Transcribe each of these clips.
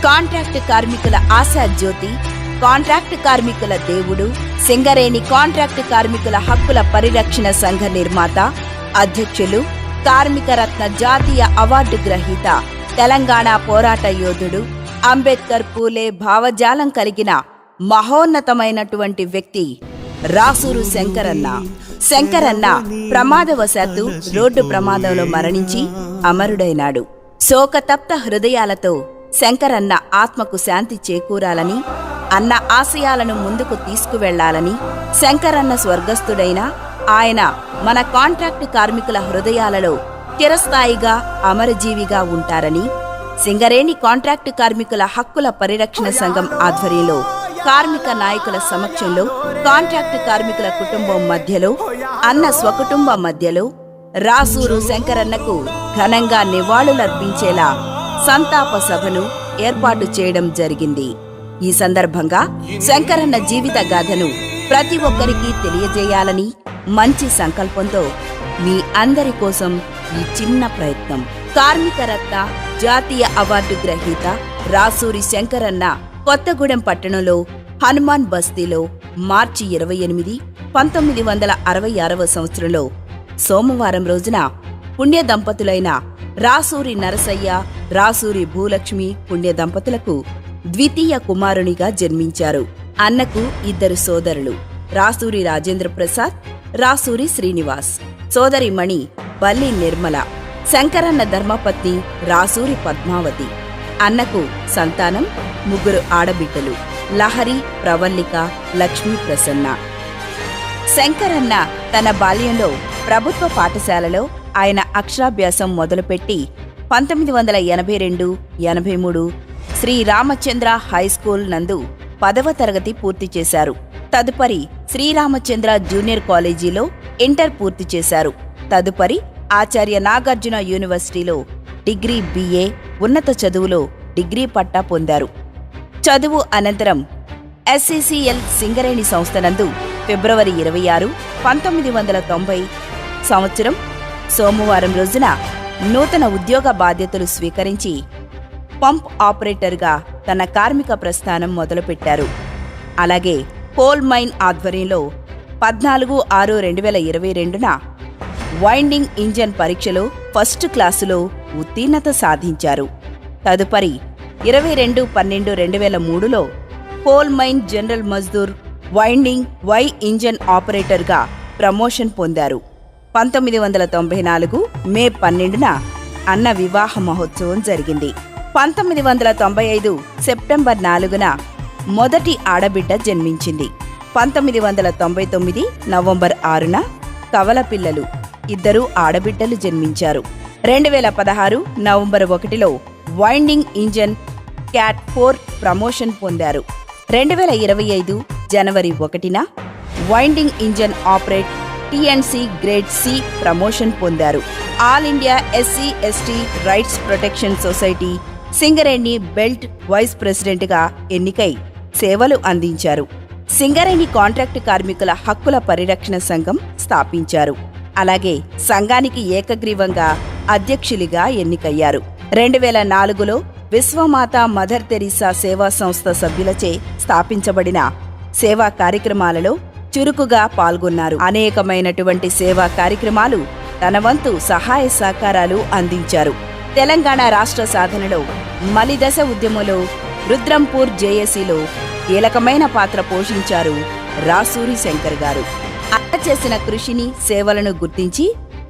Contract కార్మికుల ఆశా జ్యోతి, contract కార్మికుల దేవుడు, సింగరేణి కాంట్రాక్ట్ కార్మికుల హక్కుల పరిరక్షణ సంఘ నిర్మాత, అధ్యక్షులు, కార్మిక రత్న జాతీయ అవార్డు గ్రహీత, తెలంగాణ పోరాట యోధుడు, అంబేద్కర్ పూలే భావజాలం కలిగిన మహోన్నతమైనటువంటి వ్యక్తి రాసూరు శంకరన్న. శంకరన్న ప్రమాదవశాత్తు రోడ్డు ప్రమాదంలో మరణించి అమరుడైనాడు. శోకతప్త హృదయాలతో శంకరన్న ఆత్మకు శాంతి చేకూరాలని, అన్న ఆశయాలను ముందుకు తీసుకువెళ్లాలని, శంకరన్న స్వర్గస్థుడైన ఆయన మన కాంట్రాక్టు కార్మికుల హృదయాలలో చిరస్థాయిగా అమరజీవిగా ఉంటారని సింగరేణి కాంట్రాక్టు కార్మికుల హక్కుల పరిరక్షణ సంఘం ఆధ్వర్యంలో కార్మిక నాయకుల సమక్షంలో కాంట్రాక్టు కార్మికుల కుటుంబం మధ్యలో, అన్న స్వకుటుంబ మధ్యలో రాసూరు శంకరన్నకు ఘనంగా నివాళులర్పించేలా సంతాప సభను ఏర్పాటు చేయడం జరిగింది. ఈ సందర్భంగా శంకరన్న జీవిత గాథను ప్రతి ఒక్కరికి తెలియజేయాలని మంచి సంకల్పంతో మీ అందరి కోసం ఈ చిన్న ప్రయత్నం. కార్మిక రత్న జాతీయ అవార్డు గ్రహీత రాసూరి శంకరన్న కొత్తగూడెం పట్టణంలో హనుమాన్ బస్తీలో మార్చి 28, 1966 సంవత్సరంలో సోమవారం రోజున పుణ్య దంపతులైన రాసూరి నరసయ్య, రాసూరి భూలక్ష్మి పుణ్య దంపతులకు ద్వితీయ కుమారునిగా జన్మించారు. అన్నకు 2 సోదరులు, రాసూరి రాజేంద్ర ప్రసాద్, రాసూరి శ్రీనివాస్, సోదరిమణి బల్లి నిర్మల, శంకరన్న ధర్మపత్ని రాసూరి పద్మావతి. అన్నకు సంతానం 3 ఆడబిడ్డలు, లహరి, ప్రవల్లిక, లక్ష్మీ ప్రసన్న. శంకరన్న తన బాల్యంలో ప్రభుత్వ పాఠశాలలో ఆయన అక్షరాభ్యాసం మొదలుపెట్టి 1982-83 శ్రీ రామచంద్ర హైస్కూల్ నందు 10వ తరగతి పూర్తి చేశారు. తదుపరి శ్రీరామచంద్ర జూనియర్ కాలేజీలో ఇంటర్ పూర్తి చేశారు. తదుపరి ఆచార్య నాగార్జున యూనివర్సిటీలో డిగ్రీ BA ఉన్నత చదువులో డిగ్రీ పట్టా పొందారు. చదువు అనంతరం SCCL సింగరేణి సంస్థ నందు ఫిబ్రవరి 26, 1990 సంవత్సరం సోమవారం రోజున నూతన ఉద్యోగ బాధ్యతలు స్వీకరించి పంప్ ఆపరేటర్గా తన కార్మిక ప్రస్థానం మొదలుపెట్టారు. అలాగే కోల్ మైన్ ఆధ్వర్యంలో 14/6/2022న వైండింగ్ ఇంజన్ పరీక్షలో ఫస్ట్ క్లాసులో ఉత్తీర్ణత సాధించారు. తదుపరి 22/12/2003లో కోల్ మైన్ జనరల్ మజ్దూర్ వైండింగ్ వై ఇంజన్ ఆపరేటర్గా ప్రమోషన్ పొందారు. 1994 మే 12న అన్న వివాహ మహోత్సవం జరిగింది. 1995 సెప్టెంబర్ 4న మొదటి ఆడబిడ్డ జన్మించింది. 1999 నవంబర్ 6న కవల పిల్లలు 2 ఆడబిడ్డలు జన్మించారు. 2016 నవంబర్ 1లో వైండింగ్ ఇంజన్ క్యాట్ 4 ప్రమోషన్ పొందారు. 2025 జనవరి 1న winding engine operate TNC grade C promotion పొందారు. All India SC/ST rights protection society Singareni belt vice ప్రెసిడెంట్గా ఎన్నికై సేవలు అందించారు. సింగరేణి కాంట్రాక్టు కార్మికుల హక్కుల పరిరక్షణ సంఘం స్థాపించారు. అలాగే సంఘానికి ఏకగ్రీవంగా అధ్యక్షులిగా ఎన్నికయ్యారు. 2004లో విశ్వమాత మదర్ తెరీసా సేవా సంస్థ సభ్యులచే స్థాపించబడిన సేవా కార్యక్రమాలలో చురుకుగా పాల్గొన్నారు. అనేకమైనటువంటి సేవా కార్యక్రమాలు తన వంతు సహాయ సహకారాలు అందించారు. తెలంగాణ రాష్ట్ర సాధనలో మలిదశ ఉద్యమంలో రుద్రంపూర్ జేఏసీలో కీలకమైన పాత్ర పోషించారు రాసూరి శంకర్ గారు. అన్న చేసిన కృషిని, సేవలను గుర్తించి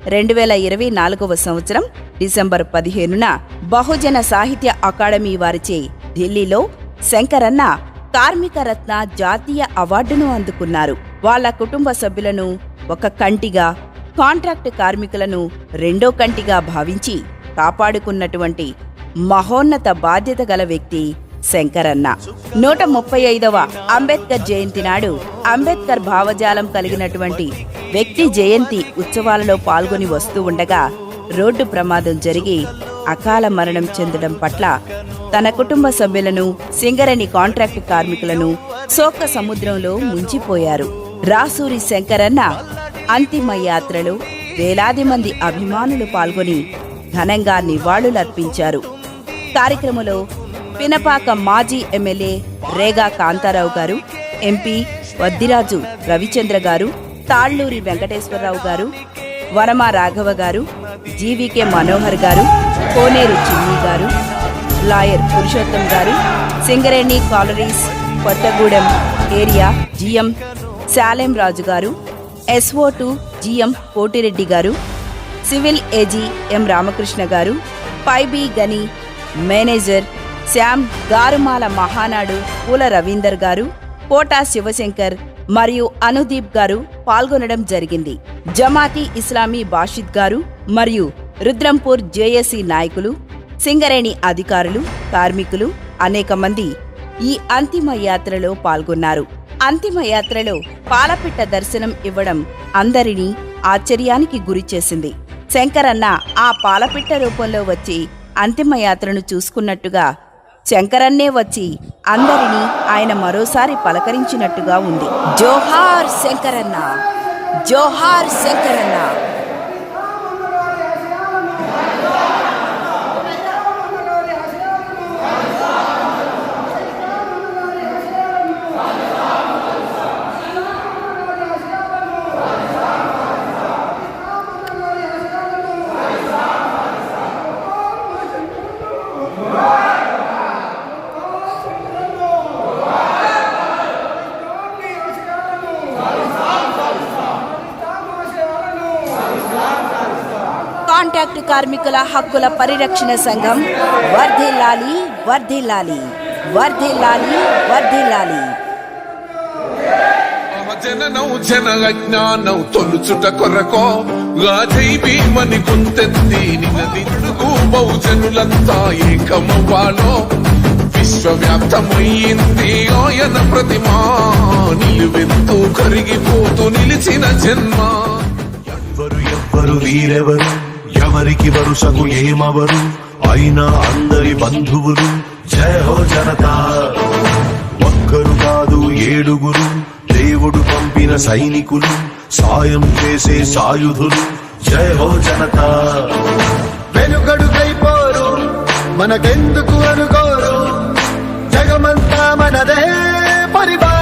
2024వ సంవత్సరం డిసెంబర్ 15న బహుజన సాహిత్య అకాడమీ వారిచే ఢిల్లీలో శంకరన్న కార్మిక రత్న జాతీయ అవార్డును అందుకున్నారు. వాళ్ళ కుటుంబ సభ్యులను ఒక కంటిగా, కాంట్రాక్టు కార్మికులను రెండో కంటిగా భావించి కాపాడుకున్నటువంటి మహోన్నత బాధ్యత గల వ్యక్తి శంకరన్న. 135వ అంబేద్కర్ జయంతి నాడు అంబేద్కర్ భావజాలం కలిగినటువంటి వ్యక్తి జయంతి ఉత్సవాలలో పాల్గొని వస్తూ ఉండగా రోడ్డు ప్రమాదం జరిగి అకాల మరణం చెందడం పట్ల తన కుటుంబ సభ్యులను, సింగరేణి కాంట్రాక్టు కార్మికులను శోక సముద్రంలో ముంచిపోయారు. రాసూరి శంకరన్న అంతిమ యాత్రలో వేలాది మంది అభిమానులు పాల్గొని ఘనంగా నివాళులర్పించారు. కార్యక్రమంలో పినపాక మాజీ ఎమ్మెల్యే రేగా కాంతారావు గారు, ఎంపీ వద్దిరాజు రవిచంద్ర గారు, తాళ్లూరి వెంకటేశ్వరరావు గారు, వరమా రాఘవ గారు, జీవీకే మనోహర్ గారు, కోనేరు చిన్ని గారు, లాయర్ పురుషోత్తం గారు, Singareni collieries Kothagudem area GM Shalem Raju గారు, SO2 జిఎం కోటిరెడ్డి గారు, సివిల్ ఏజీ ఎం రామకృష్ణ గారు, పైబి గని మేనేజర్ శ్యామ్ గారుమాల మహానాడు పూల రవీందర్ గారు, కోటా శివశంకర్ మరియు అనుదీప్ గారు పాల్గొనడం జరిగింది. జమాతీ ఇస్లామీ బాషిద్ గారు మరియు రుద్రంపూర్ జేఏసీ నాయకులు, సింగరేణి అధికారులు, కార్మికులు అనేక మంది ఈ అంతిమ యాత్రలో పాల్గొన్నారు. అంతిమ యాత్రలో పాలపిట్ట దర్శనం ఇవ్వడం అందరినీ ఆశ్చర్యానికి గురిచేసింది. శంకరన్న ఆ పాలపిట్ట రూపంలో వచ్చి అంతిమ యాత్రను చూసుకున్నట్టుగా శంకరన్నే వచ్చి అందరినీ ఆయన మరోసారి పలకరించినట్టుగా ఉంది. జోహార్ శంకరన్న, జోహార్ శంకరన్న. కాంట్రాక్టు కార్మికుల హక్కుల పరిరక్షణ సంఘం వర్ధిల్లాలి, వర్ధిల్లాలి, వర్ధిల్లాలి, వర్ధిల్లాలి. జననం జన అజ్ఞానం తొలుచుట కొరకో రాజై భీమని గుంతెత్తి నినదిందుకు బహుజనులంతా ఏకమవ్వాలో విశ్వవ్యాప్తమయ్యింది ఆయన ప్రతిమా నిలువెత్తు కరిగిపోతూ నిలిచిన జన్మ. ఎవ్వరు వీరెవరు, ఎవరికి వరుసకు ఏమవరు, అయినా అందరి బంధువులు. జయ హో జనతా. ఒక్కరు కాదు ఏడుగురు, దేవుడు పంపిన సైనికులు, సాయం చేసే సాయుధులు. జయ హో జనతా. వెనుకడుకైపోరు, మనకెందుకు అనుకోరు, జగమంతా మనదే పరివారం.